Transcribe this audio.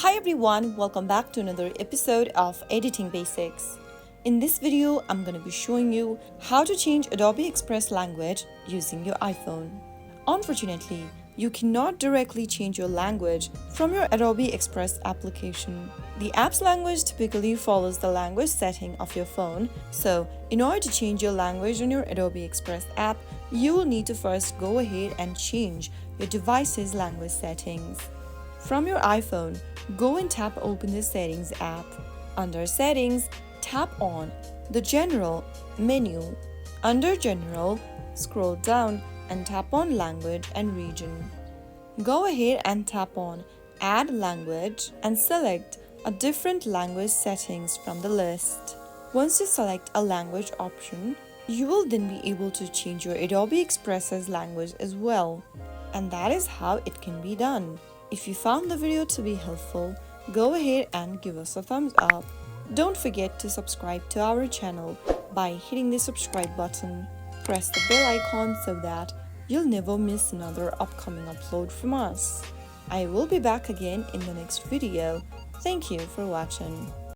Hi everyone, welcome back to another episode of Editing Basics. In this video, I'm going to be showing you how to change Adobe Express language using your iPhone. Unfortunately, you cannot directly change your language from your Adobe Express application. The app's language typically follows the language setting of your phone, so in order to change your language on your Adobe Express app, you will need to first go ahead and change your device's language settings. From your iPhone, go and tap Open the Settings app. Under Settings, tap on the General menu. Under General, scroll down and tap on Language and Region. Go ahead and tap on Add Language and select a different language settings from the list. Once you select a language option, you will then be able to change your Adobe Express's language as well. And that is how it can be done. If you found the video to be helpful, go ahead and give us a thumbs up. Don't forget to subscribe to our channel by hitting the subscribe button. Press the bell icon so that you'll never miss another upcoming upload from us. I will be back again in the next video. Thank you for watching.